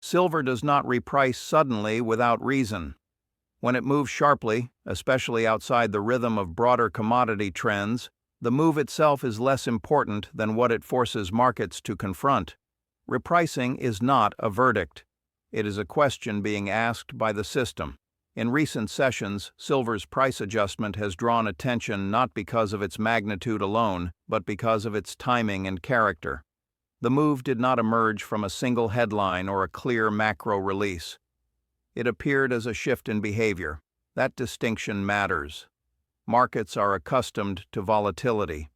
Silver does not reprice suddenly without reason. When it moves sharply, especially outside the rhythm of broader commodity trends, the move itself is less important than what it forces markets to confront. Repricing is not a verdict. It is a question being asked by the system. In recent sessions, silver's price adjustment has drawn attention not because of its magnitude alone, but because of its timing and character. The move did not emerge from a single headline or a clear macro release. It appeared as a shift in behavior. That distinction matters. Markets are accustomed to volatility.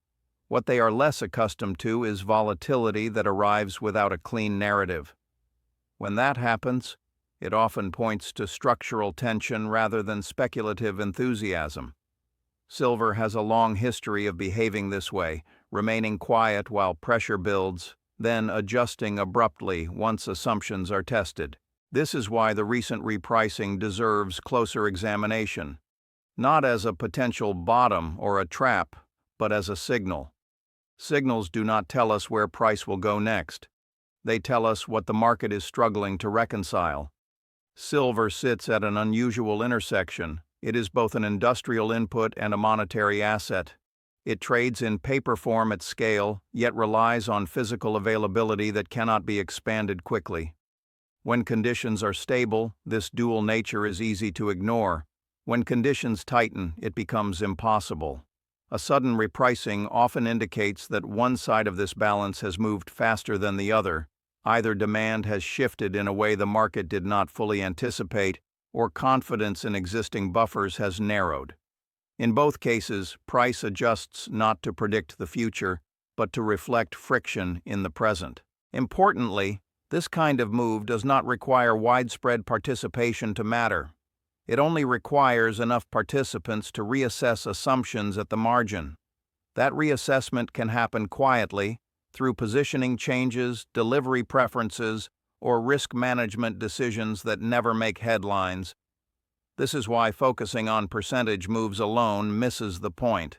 What they are less accustomed to is volatility that arrives without a clean narrative. When that happens, it often points to structural tension rather than speculative enthusiasm. Silver has a long history of behaving this way, remaining quiet while pressure builds, then adjusting abruptly once assumptions are tested. This is why the recent repricing deserves closer examination, not as a potential bottom or a trap, but as a signal. Signals do not tell us where price will go next. They tell us what the market is struggling to reconcile. Silver sits at an unusual intersection. It is both an industrial input and a monetary asset. It trades in paper form at scale, yet relies on physical availability that cannot be expanded quickly. When conditions are stable, this dual nature is easy to ignore. When conditions tighten, it becomes impossible. A sudden repricing often indicates that one side of this balance has moved faster than the other. Either demand has shifted in a way the market did not fully anticipate, or confidence in existing buffers has narrowed. In both cases, price adjusts not to predict the future, but to reflect friction in the present. Importantly, this kind of move does not require widespread participation to matter. It only requires enough participants to reassess assumptions at the margin. That reassessment can happen quietly, through positioning changes, delivery preferences, or risk management decisions that never make headlines. This is why focusing on percentage moves alone misses the point.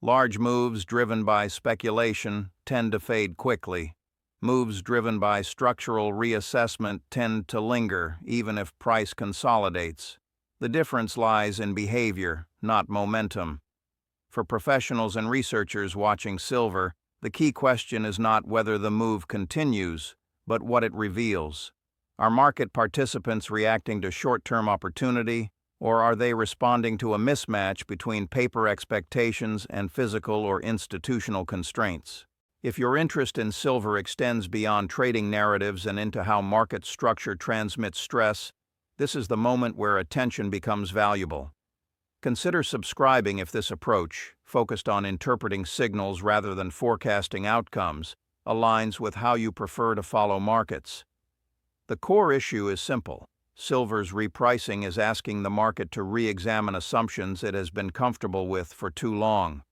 Large moves driven by speculation tend to fade quickly. Moves driven by structural reassessment tend to linger, even if price consolidates. The difference lies in behavior, not momentum. For professionals and researchers watching silver, the key question is not whether the move continues, but what it reveals. Are market participants reacting to short-term opportunity, or are they responding to a mismatch between paper expectations and physical or institutional constraints? If your interest in silver extends beyond trading narratives and into how market structure transmits stress, this is the moment where attention becomes valuable. Consider subscribing if this approach, focused on interpreting signals rather than forecasting outcomes, aligns with how you prefer to follow markets. The core issue is simple. Silver's repricing is asking the market to re-examine assumptions it has been comfortable with for too long.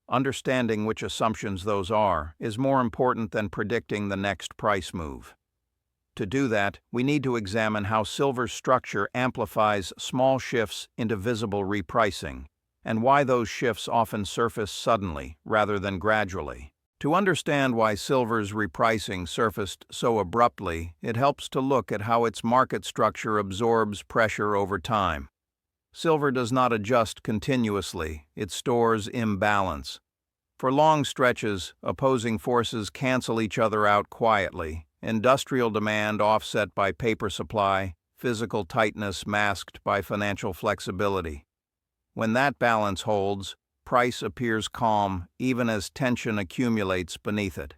Understanding which assumptions those are is more important than predicting the next price move. To do that, we need to examine how silver's structure amplifies small shifts into visible repricing, and why those shifts often surface suddenly rather than gradually. To understand why silver's repricing surfaced so abruptly, it helps to look at how its market structure absorbs pressure over time. Silver does not adjust continuously, it stores imbalance. For long stretches, opposing forces cancel each other out quietly. Industrial demand offset by paper supply, physical tightness masked by financial flexibility. When that balance holds, price appears calm even as tension accumulates beneath it.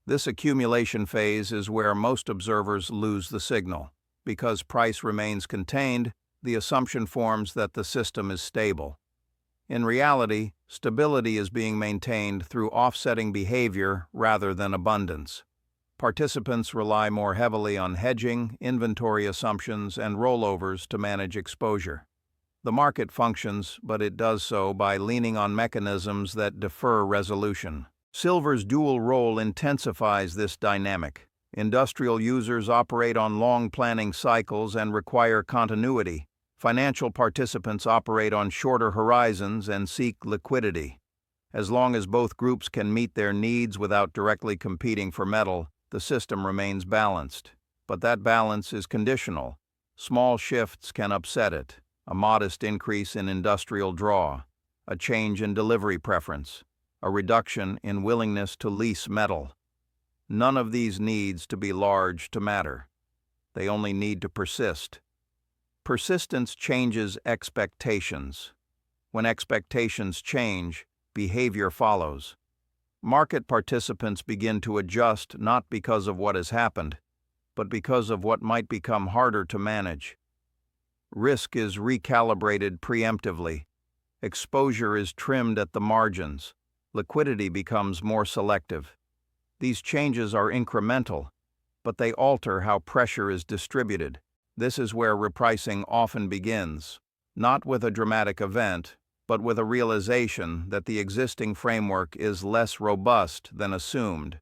This accumulation phase is where most observers lose the signal. Because price remains contained, the assumption forms that the system is stable. In reality, stability is being maintained through offsetting behavior rather than abundance. Participants rely more heavily on hedging, inventory assumptions, and rollovers to manage exposure. The market functions, but it does so by leaning on mechanisms that defer resolution. Silver's dual role intensifies this dynamic. Industrial users operate on long planning cycles and require continuity. Financial participants operate on shorter horizons and seek liquidity. As long as both groups can meet their needs without directly competing for metal, the system remains balanced. But that balance is conditional. Small shifts can upset it: a modest increase in industrial draw, a change in delivery preference, a reduction in willingness to lease metal. None of these needs to be large to matter. They only need to persist. Persistence changes expectations. When expectations change, behavior follows. Market participants begin to adjust not because of what has happened, but because of what might become harder to manage. Risk is recalibrated preemptively. Exposure is trimmed at the margins. Liquidity becomes more selective. These changes are incremental, but they alter how pressure is distributed. This is where repricing often begins, not with a dramatic event, but with a realization that the existing framework is less robust than assumed.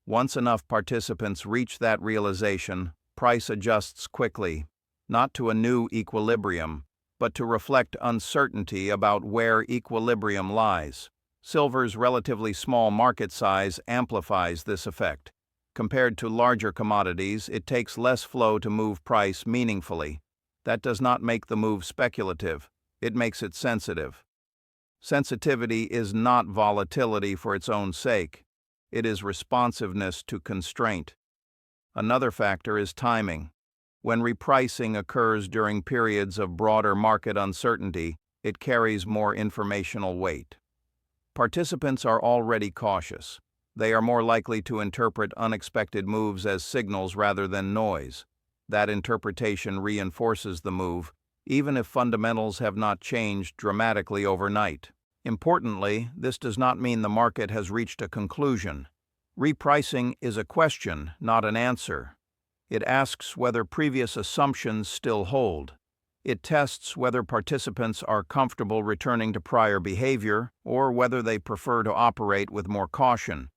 Once enough participants reach that realization, price adjusts quickly, not to a new equilibrium, but to reflect uncertainty about where equilibrium lies. Silver's relatively small market size amplifies this effect. Compared to larger commodities, it takes less flow to move price meaningfully. That does not make the move speculative. It makes it sensitive. Sensitivity is not volatility for its own sake. It is responsiveness to constraint. Another factor is timing. When repricing occurs during periods of broader market uncertainty, it carries more informational weight. Participants are already cautious. They are more likely to interpret unexpected moves as signals rather than noise. That interpretation reinforces the move, even if fundamentals have not changed dramatically overnight. Importantly, this does not mean the market has reached a conclusion. Repricing is a question, not an answer. It asks whether previous assumptions still hold. It tests whether participants are comfortable returning to prior behavior or whether they prefer to operate with more caution.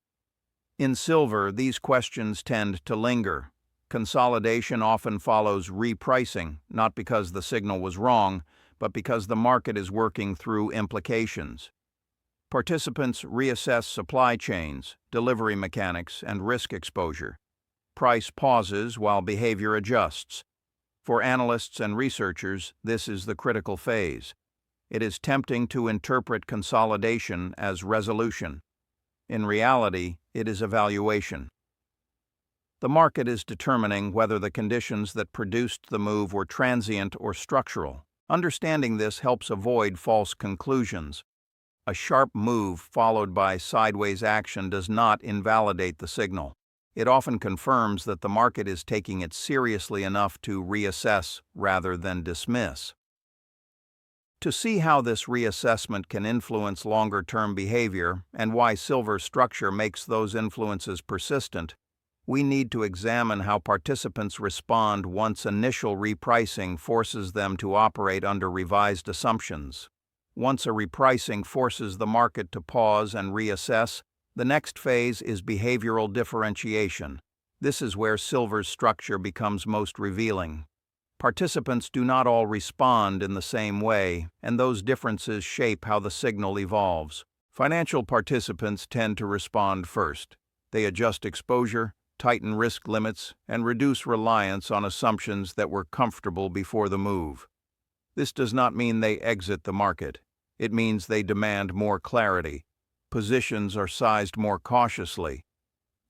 In silver, these questions tend to linger. Consolidation often follows repricing, not because the signal was wrong, but because the market is working through implications. Participants reassess supply chains, delivery mechanics, and risk exposure. Price pauses while behavior adjusts. For analysts and researchers, this is the critical phase. It is tempting to interpret consolidation as resolution. In reality, it is evaluation. The market is determining whether the conditions that produced the move were transient or structural. Understanding this helps avoid false conclusions. A sharp move followed by sideways action does not invalidate the signal. It often confirms that the market is taking it seriously enough to reassess rather than dismiss. To see how this reassessment can influence longer-term behavior and why silver's structure makes those influences persistent, we need to examine how participants respond once initial repricing forces them to operate under revised assumptions. Once a repricing forces the market to pause and reassess, the next phase is behavioral differentiation. This is where silver's structure becomes most revealing. Participants do not all respond in the same way, and those differences shape how the signal evolves. Financial participants tend to respond first. They adjust exposure, tighten risk limits, and reduce reliance on assumptions that were comfortable before the move. This does not mean they exit the market. It means they demand more clarity. Positions are sized more cautiously.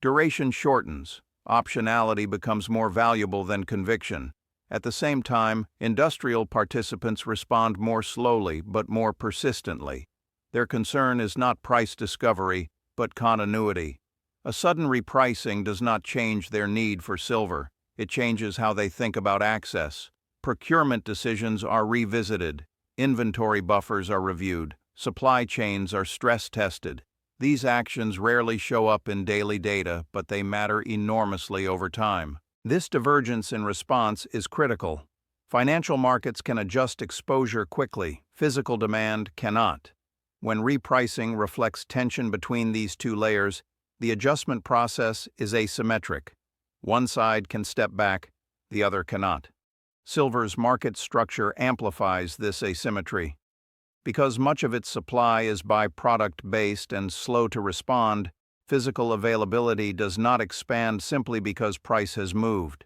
Duration shortens. Optionality becomes more valuable than conviction. At the same time, industrial participants respond more slowly but more persistently. Their concern is not price discovery, but continuity. A sudden repricing does not change their need for silver. It changes how they think about access. Procurement decisions are revisited. Inventory buffers are reviewed. Supply chains are stress-tested. These actions rarely show up in daily data, but they matter enormously over time. This divergence in response is critical. Financial markets can adjust exposure quickly. Physical demand cannot. When repricing reflects tension between these two layers, the adjustment process is asymmetric. One side can step back, the other cannot. Silver's market structure amplifies this asymmetry. Because much of its supply is byproduct-based and slow to respond, physical availability does not expand simply because price has moved.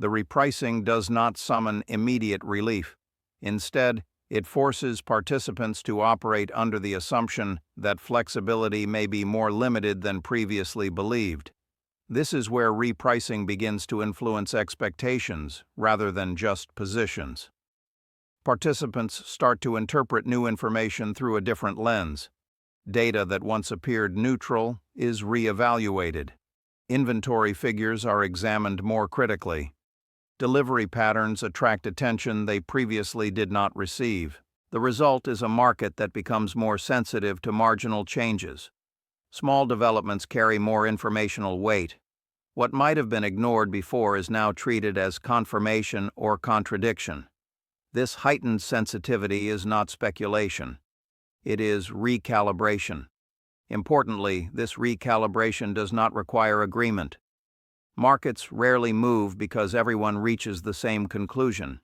The repricing does not summon immediate relief. Instead, it forces participants to operate under the assumption that flexibility may be more limited than previously believed. This is where repricing begins to influence expectations rather than just positions. Participants start to interpret new information through a different lens. Data that once appeared neutral is re-evaluated. Inventory figures are examined more critically. Delivery patterns attract attention they previously did not receive. The result is a market that becomes more sensitive to marginal changes. Small developments carry more informational weight. What might have been ignored before is now treated as confirmation or contradiction. This heightened sensitivity is not speculation. It is recalibration. Importantly, this recalibration does not require agreement. Markets rarely move because everyone reaches the same conclusion.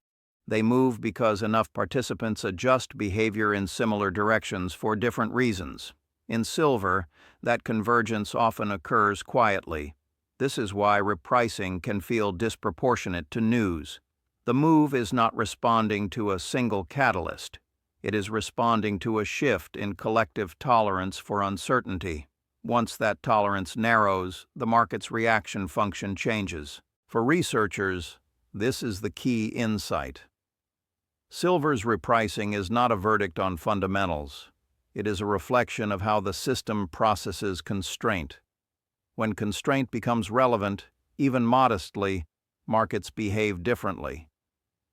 They move because enough participants adjust behavior in similar directions for different reasons. In silver, that convergence often occurs quietly. This is why repricing can feel disproportionate to news. The move is not responding to a single catalyst. It is responding to a shift in collective tolerance for uncertainty. Once that tolerance narrows, the market's reaction function changes. For researchers, this is the key insight. Silver's repricing is not a verdict on fundamentals. It is a reflection of how the system processes constraint. When constraint becomes relevant, even modestly, markets behave differently.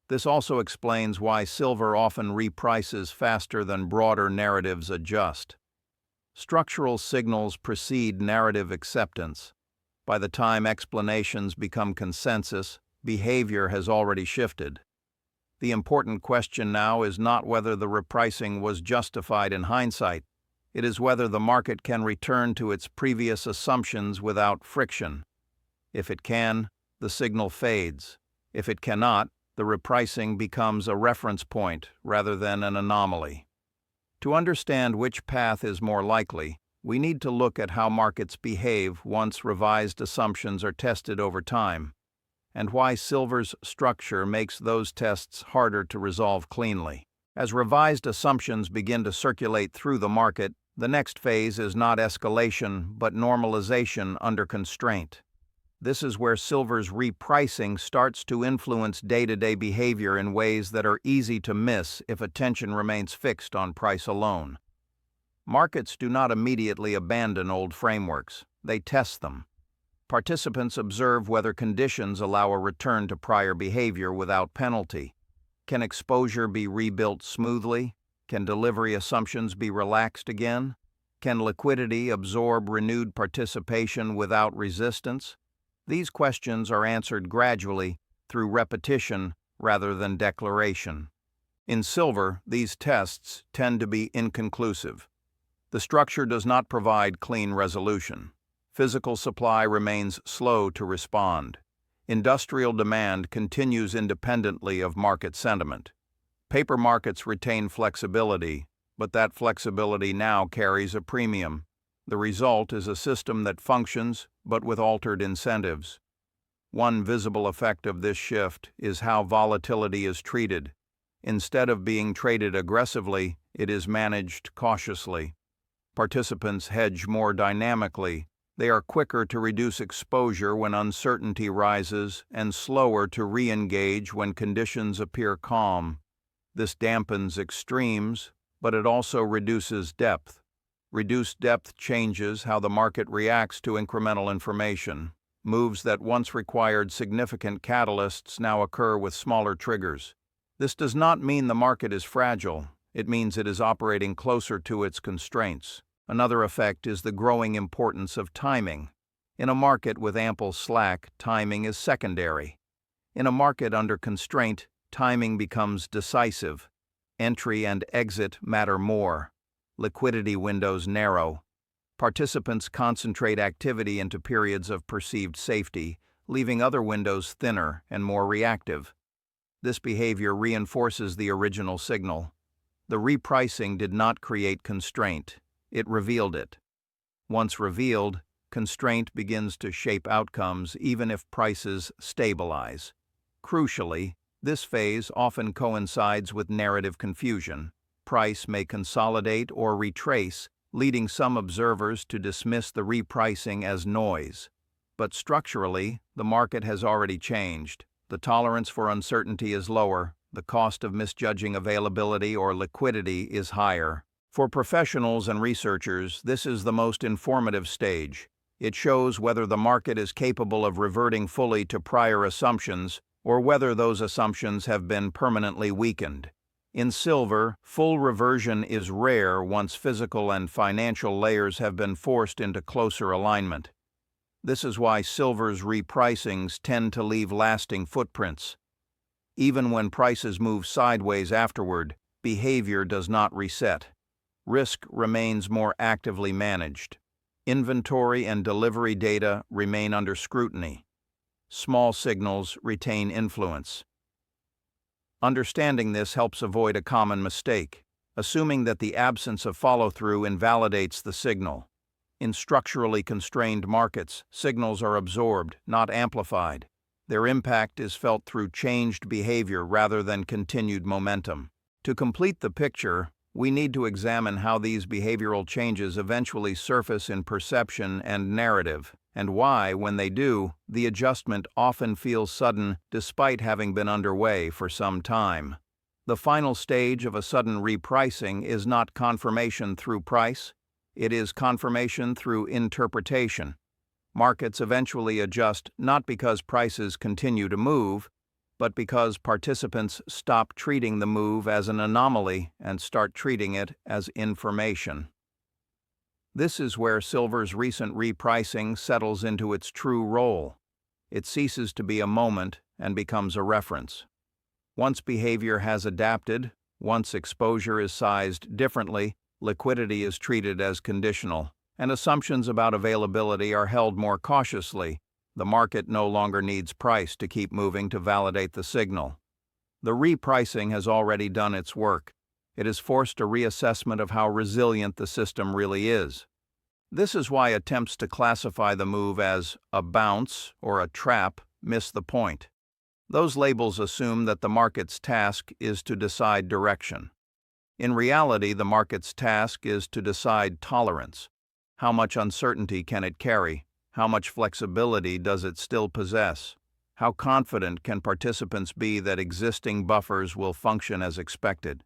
This also explains why silver often reprices faster than broader narratives adjust. Structural signals precede narrative acceptance. By the time explanations become consensus, behavior has already shifted. The important question now is not whether the repricing was justified in hindsight. It is whether the market can return to its previous assumptions without friction. If it can, the signal fades. If it cannot, the repricing becomes a reference point rather than an anomaly. To understand which path is more likely, we need to look at how markets behave once revised assumptions are tested over time, and why silver's structure makes those tests harder to resolve cleanly. As revised assumptions begin to circulate through the market, the next phase is not escalation but normalization under constraint. This is where silver's repricing starts to influence day-to-day behavior in ways that are easy to miss if attention remains fixed on price alone. Markets do not immediately abandon old frameworks. They test them. Participants observe whether conditions allow a return to prior behavior without penalty. Can exposure be rebuilt smoothly? Can delivery assumptions be relaxed again? Can liquidity absorb renewed participation without resistance? These questions are answered gradually through repetition rather than declaration. In silver, these tests tend to be inconclusive. The structure does not provide clean resolution. Physical supply remains slow to respond. Industrial demand continues independently of market sentiment. Paper markets retain flexibility, but that flexibility now carries a premium. The result is a system that functions, but with altered incentives. One visible effect of this shift is how volatility is treated. Instead of being traded aggressively, it is managed cautiously. Participants hedge more dynamically. They are quicker to reduce exposure when uncertainty rises and slower to re-engage when conditions appear calm. This dampens extremes, but it also reduces depth. Reduced depth changes how the market reacts to incremental information. Moves that once required significant catalysts now occur with smaller triggers. This does not mean the market is fragile. It means it is operating closer to its constraints. Another effect is the growing importance of timing. In a market with ample slack, timing is secondary. In a market under constraint, timing becomes decisive. Entry and exit matter more. Liquidity windows narrow. Participants concentrate activity into periods of perceived safety, leaving other windows thinner and more reactive. This behavior reinforces the original signal. The repricing did not create constraint. It revealed it. Once revealed, constraint begins to shape outcomes even if prices stabilize. Crucially, this phase often coincides with narrative confusion. Price may consolidate or retrace, leading some observers to dismiss the repricing as noise. But structurally, the market has already changed. The tolerance for uncertainty is lower, the cost of misjudging availability or liquidity is higher. For professionals and researchers, this is the most informative stage. It shows whether the market is capable of reverting fully to prior assumptions or whether those assumptions have been permanently weakened. In silver, full reversion is rare once physical and financial layers have been forced into closer alignment. This is why silver's repricings tend to leave lasting footprints. Even when prices move sideways afterward, behavior does not reset. Risk remains more actively managed. Inventory and delivery data remain under scrutiny. Small signals retain influence. Understanding this helps avoid a common mistake, assuming that the absence of follow-through invalidates the signal. In structurally constrained markets, signals are absorbed, not amplified. Their impact is felt through changed behavior rather than continued momentum. To complete the picture, we need to examine how these behavioral changes eventually surface in perception and narrative, and why, when they do, the adjustment often feels sudden despite having been underway for some time. The final stage of a sudden repricing is not confirmation through price, it is confirmation through interpretation. Markets eventually adjust not because prices continue to move, but because participants stop treating the move as an anomaly and start treating it as information. This is where silver's recent repricing settles into its true role. It ceases to be a moment and becomes a reference. Once behavior has adapted, once exposure is sized differently, liquidity is treated as conditional, and assumptions about availability are held more cautiously. The market no longer needs price to keep moving to validate the signal. The repricing has already done its work. It has forced a reassessment of how resilient the system really is. This is why attempts to classify the move as a bounce or a trap miss the point. Those labels assume that the market's task is to decide direction. In reality, the market's task is to decide tolerance. How much uncertainty can it carry? How much flexibility does it still possess? How confident can participants be that existing buffers will function as expected?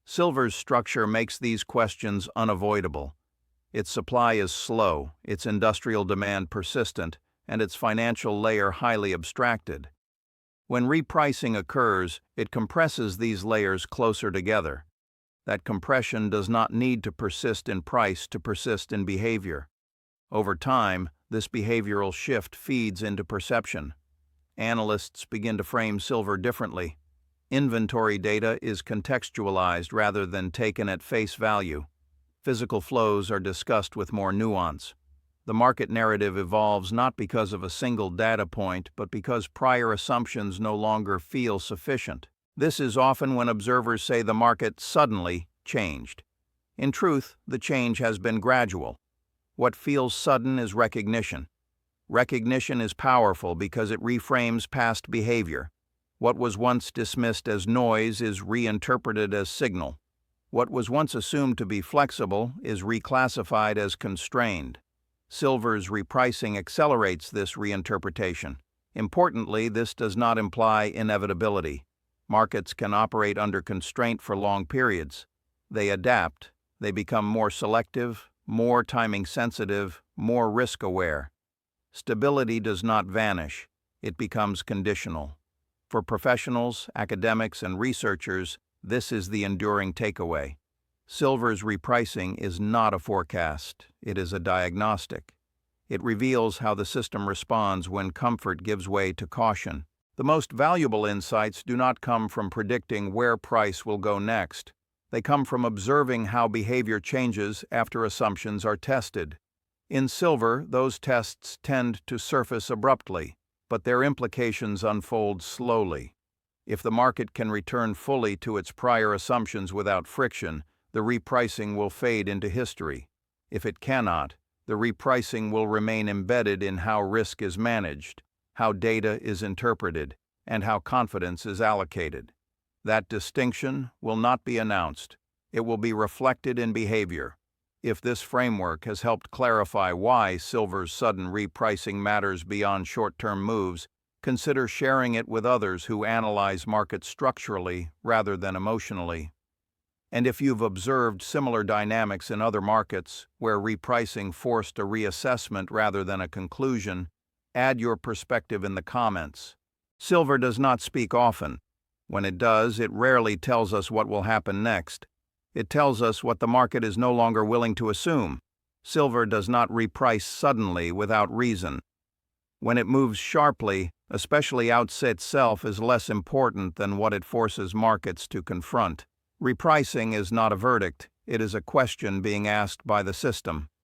Silver's structure makes these questions unavoidable. Its supply is slow, its industrial demand persistent, and its financial layer highly abstracted. When repricing occurs, it compresses these layers closer together. That compression does not need to persist in price to persist in behavior. Over time, this behavioral shift feeds into perception. Analysts begin to frame silver differently. Inventory data is contextualized rather than taken at face value. Physical flows are discussed with more nuance. The market narrative evolves not because of a single data point, but because prior assumptions no longer feel sufficient. This is often when observers say the market suddenly changed. In truth, the change has been gradual. What feels sudden is recognition. Recognition is powerful because it reframes past behavior. What was once dismissed as noise is reinterpreted as signal. What was once assumed to be flexible is reclassified as constrained. Silver's repricing accelerates this reinterpretation. Importantly, this does not imply inevitability. Markets can operate under constraint for long periods. They adapt. They become more selective, more timing sensitive, more risk aware. Stability does not vanish. It becomes conditional. For professionals, academics, and researchers, this is the enduring takeaway. Silver's repricing is not a forecast. It is a diagnostic. It reveals how the system responds when comfort gives way to caution. The most valuable insights do not come from predicting where price will go next. They come from observing how behavior changes after assumptions are tested. In silver, those tests tend to surface abruptly, but their implications unfold slowly. If the market can return fully to its prior assumptions without friction, the repricing will fade into history. If it cannot, the repricing will remain embedded in how risk is managed, how data is interpreted, and how confidence is allocated. That distinction will not be announced. It will be reflected in behavior. If this framework has helped clarify why silver's sudden repricing matters beyond short-term moves, consider sharing it with others who analyze markets structurally rather than emotionally. And if you've observed similar dynamics in other markets, where repricing forced a reassessment rather than a conclusion, add your perspective in the comments. Silver does not speak often. When it does, it rarely tells us what will happen next. It tells us what the market is no longer willing to assume. Silver does not reprice suddenly without reason. When it moves sharply, especially outside itself, is less important than what it forces markets to confront. Repricing is not a verdict, it is a question being asked by the system.